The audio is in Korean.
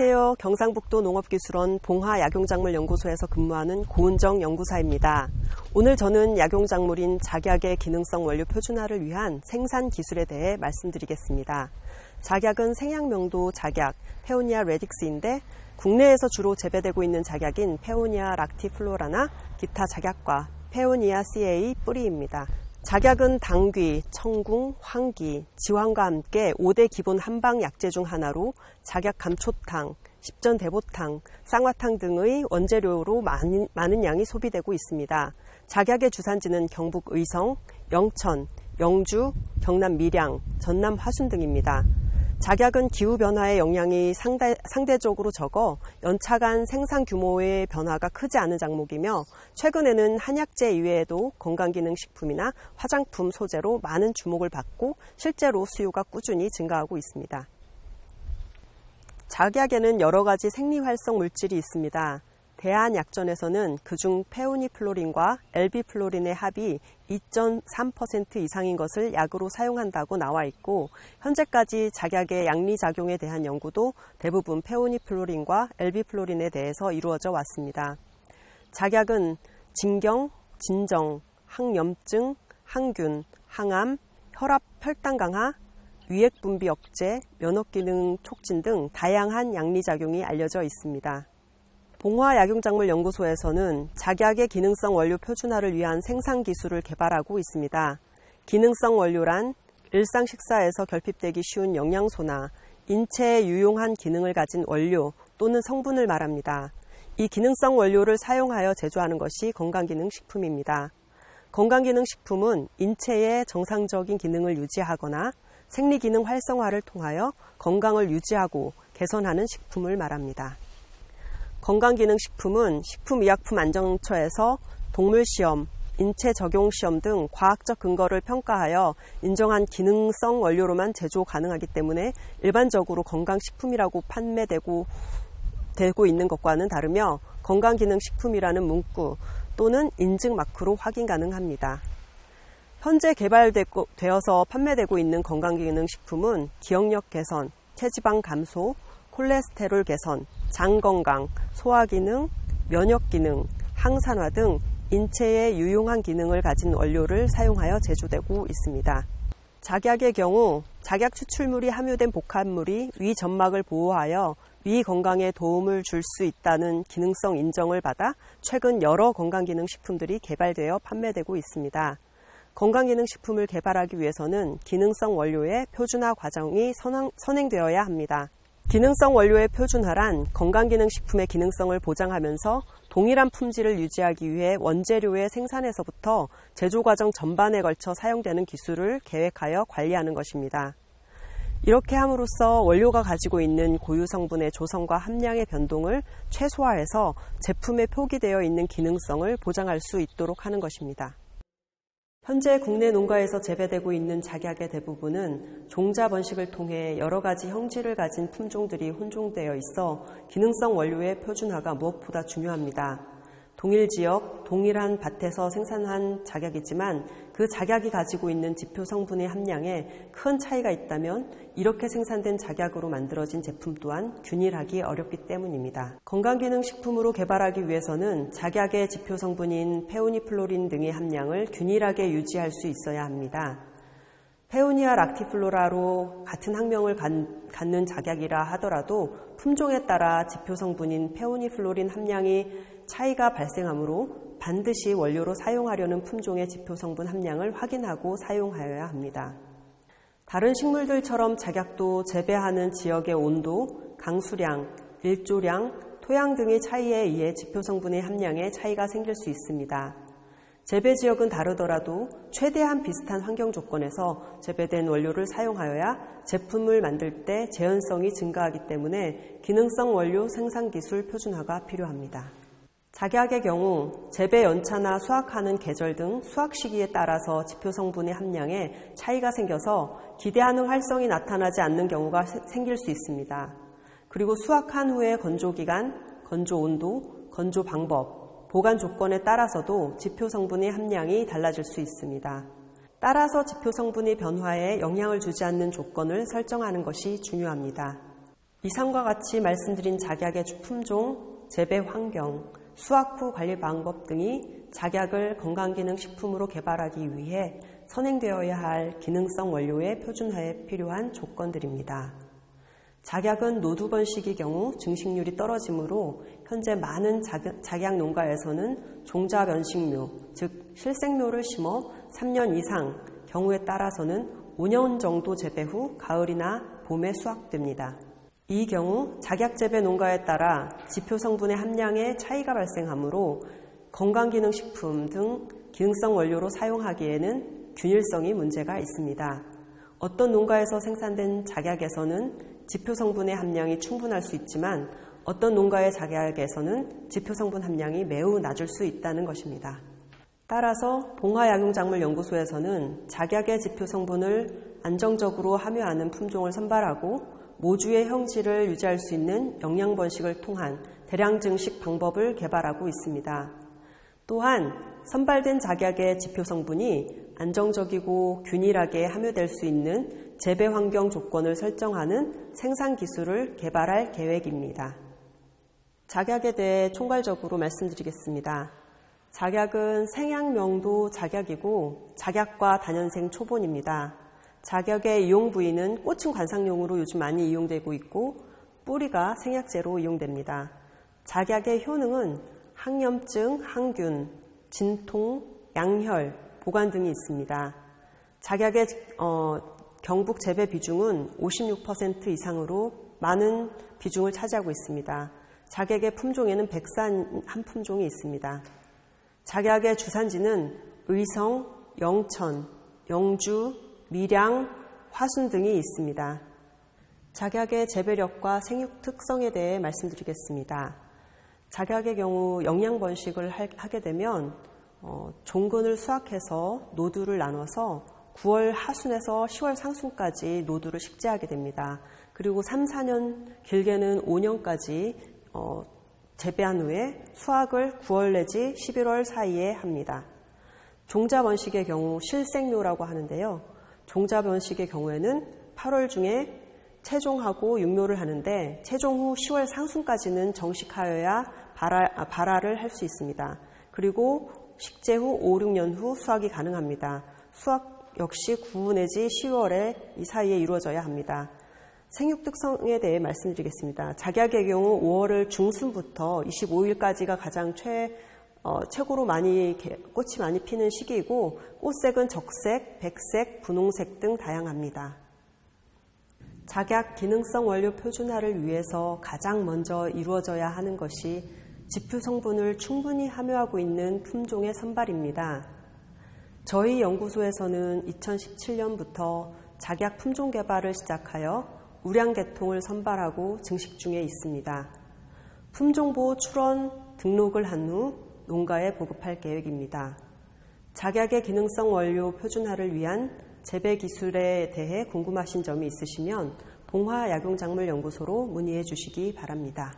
안녕하세요. 경상북도 농업기술원 봉화약용작물연구소에서 근무하는 고은정 연구사입니다. 오늘 저는 약용작물인 작약의 기능성 원료 표준화를 위한 생산 기술에 대해 말씀드리겠습니다. 작약은 생약명도 작약, 페오니아 레딕스인데 국내에서 주로 재배되고 있는 작약인 페오니아 락티플로라나 기타 작약과 페오니아 CA 뿌리입니다. 작약은 당귀, 청궁, 황기, 지황과 함께 5대 기본 한방 약재 중 하나로 작약 감초탕, 십전대보탕, 쌍화탕 등의 원재료로 많은 양이 소비되고 있습니다. 작약의 주산지는 경북 의성, 영천, 영주, 경남 밀양, 전남 화순 등입니다. 작약은 기후변화의 영향이 상대적으로 적어 연차간 생산 규모의 변화가 크지 않은 작목이며 최근에는 한약재 이외에도 건강기능식품이나 화장품 소재로 많은 주목을 받고 실제로 수요가 꾸준히 증가하고 있습니다. 작약에는 여러 가지 생리활성 물질이 있습니다. 대한약전에서는 그중 페오니플로린과 엘비플로린의 합이 2.3% 이상인 것을 약으로 사용한다고 나와 있고 현재까지 작약의 양리작용에 대한 연구도 대부분 페오니플로린과 엘비플로린에 대해서 이루어져 왔습니다. 작약은 진경, 진정, 항염증, 항균, 항암, 혈압, 혈당 강화, 위액분비 억제, 면역기능 촉진 등 다양한 양리작용이 알려져 있습니다. 봉화약용작물연구소에서는 작약의 기능성 원료 표준화를 위한 생산 기술을 개발하고 있습니다. 기능성 원료란 일상 식사에서 결핍되기 쉬운 영양소나 인체에 유용한 기능을 가진 원료 또는 성분을 말합니다. 이 기능성 원료를 사용하여 제조하는 것이 건강기능식품입니다. 건강기능식품은 인체의 정상적인 기능을 유지하거나 생리기능 활성화를 통하여 건강을 유지하고 개선하는 식품을 말합니다. 건강기능식품은 식품의약품안전처에서 동물시험, 인체적용시험 등 과학적 근거를 평가하여 인정한 기능성 원료로만 제조 가능하기 때문에 일반적으로 건강식품이라고 판매되고 있는 것과는 다르며 건강기능식품이라는 문구 또는 인증 마크로 확인 가능합니다. 현재 개발되어서 판매되고 있는 건강기능식품은 기억력 개선, 체지방 감소, 콜레스테롤 개선, 장 건강, 소화 기능, 면역 기능, 항산화 등 인체에 유용한 기능을 가진 원료를 사용하여 제조되고 있습니다. 작약의 경우 작약 추출물이 함유된 복합물이 위 점막을 보호하여 위 건강에 도움을 줄 수 있다는 기능성 인정을 받아 최근 여러 건강기능식품들이 개발되어 판매되고 있습니다. 건강기능식품을 개발하기 위해서는 기능성 원료의 표준화 과정이 선행되어야 합니다. 기능성 원료의 표준화란 건강기능식품의 기능성을 보장하면서 동일한 품질을 유지하기 위해 원재료의 생산에서부터 제조 과정 전반에 걸쳐 사용되는 기술을 계획하여 관리하는 것입니다. 이렇게 함으로써 원료가 가지고 있는 고유 성분의 조성과 함량의 변동을 최소화해서 제품에 표기되어 있는 기능성을 보장할 수 있도록 하는 것입니다. 현재 국내 농가에서 재배되고 있는 작약의 대부분은 종자 번식을 통해 여러 가지 형질을 가진 품종들이 혼종되어 있어 기능성 원료의 표준화가 무엇보다 중요합니다. 동일 지역, 동일한 밭에서 생산한 작약이지만 그 작약이 가지고 있는 지표 성분의 함량에 큰 차이가 있다면 이렇게 생산된 작약으로 만들어진 제품 또한 균일하기 어렵기 때문입니다. 건강기능식품으로 개발하기 위해서는 작약의 지표 성분인 페오니플로린 등의 함량을 균일하게 유지할 수 있어야 합니다. 페오니아 락티플로라로 같은 학명을 갖는 작약이라 하더라도 품종에 따라 지표 성분인 페오니플로린 함량이 차이가 발생하므로 반드시 원료로 사용하려는 품종의 지표 성분 함량을 확인하고 사용하여야 합니다. 다른 식물들처럼 작약도 재배하는 지역의 온도, 강수량, 일조량, 토양 등의 차이에 의해 지표 성분의 함량에 차이가 생길 수 있습니다. 재배 지역은 다르더라도 최대한 비슷한 환경 조건에서 재배된 원료를 사용하여야 제품을 만들 때 재현성이 증가하기 때문에 기능성 원료 생산 기술 표준화가 필요합니다. 작약의 경우 재배 연차나 수확하는 계절 등 수확 시기에 따라서 지표 성분의 함량에 차이가 생겨서 기대하는 활성이 나타나지 않는 경우가 생길 수 있습니다. 그리고 수확한 후의 건조 기간, 건조 온도, 건조 방법, 보관 조건에 따라서도 지표 성분의 함량이 달라질 수 있습니다. 따라서 지표 성분의 변화에 영향을 주지 않는 조건을 설정하는 것이 중요합니다. 이상과 같이 말씀드린 작약의 품종, 재배 환경, 수확 후 관리 방법 등이 작약을 건강기능식품으로 개발하기 위해 선행되어야 할 기능성 원료의 표준화에 필요한 조건들입니다. 작약은 노두 번식의 경우 증식률이 떨어지므로 현재 많은 작약 농가에서는 종자 변식묘, 즉 실생묘를 심어 3년 이상, 경우에 따라서는 5년 정도 재배 후 가을이나 봄에 수확됩니다. 이 경우 작약 재배 농가에 따라 지표 성분의 함량에 차이가 발생하므로 건강기능식품 등 기능성 원료로 사용하기에는 균일성이 문제가 있습니다. 어떤 농가에서 생산된 작약에서는 지표 성분의 함량이 충분할 수 있지만 어떤 농가의 작약에서는 지표 성분 함량이 매우 낮을 수 있다는 것입니다. 따라서 봉화약용작물연구소에서는 작약의 지표 성분을 안정적으로 함유하는 품종을 선발하고 모주의 형질을 유지할 수 있는 영양 번식을 통한 대량 증식 방법을 개발하고 있습니다. 또한 선발된 작약의 지표 성분이 안정적이고 균일하게 함유될 수 있는 재배 환경 조건을 설정하는 생산 기술을 개발할 계획입니다. 작약에 대해 총괄적으로 말씀드리겠습니다. 작약은 생양명도 작약이고 작약과 다년생 초본입니다. 작약의 이용 부위는 꽃은 관상용으로 요즘 많이 이용되고 있고 뿌리가 생약재로 이용됩니다. 작약의 효능은 항염증, 항균, 진통, 양혈, 보관 등이 있습니다. 작약의 경북 재배 비중은 56% 이상으로 많은 비중을 차지하고 있습니다. 작약의 품종에는 백산 한 품종이 있습니다. 작약의 주산지는 의성, 영천, 영주, 밀양, 화순 등이 있습니다. 작약의 재배력과 생육 특성에 대해 말씀드리겠습니다. 작약의 경우 영양 번식을 하게 되면 종근을 수확해서 노두를 나눠서 9월 하순에서 10월 상순까지 노두를 식재하게 됩니다. 그리고 3, 4년, 길게는 5년까지 재배한 후에 수확을 9월 내지 11월 사이에 합니다. 종자 번식의 경우 실생묘라고 하는데요. 종자 번식의 경우에는 8월 중에 채종하고 육묘를 하는데 채종 후 10월 상순까지는 정식하여야 발화를 할 수 있습니다. 그리고 식재 후 5, 6년 후 수확이 가능합니다. 수확 역시 9 내지 10월에 이 사이에 이루어져야 합니다. 생육 특성에 대해 말씀드리겠습니다. 작약의 경우 5월 중순부터 25일까지가 가장 최고로 꽃이 많이 피는 시기이고 꽃색은 적색, 백색, 분홍색 등 다양합니다. 작약 기능성 원료 표준화를 위해서 가장 먼저 이루어져야 하는 것이 지표 성분을 충분히 함유하고 있는 품종의 선발입니다. 저희 연구소에서는 2017년부터 작약 품종 개발을 시작하여 우량 계통을 선발하고 증식 중에 있습니다. 품종보호 출원 등록을 한 후 농가에 보급할 계획입니다. 작약의 기능성 원료 표준화를 위한 재배 기술에 대해 궁금하신 점이 있으시면 봉화약용작물연구소로 문의해 주시기 바랍니다.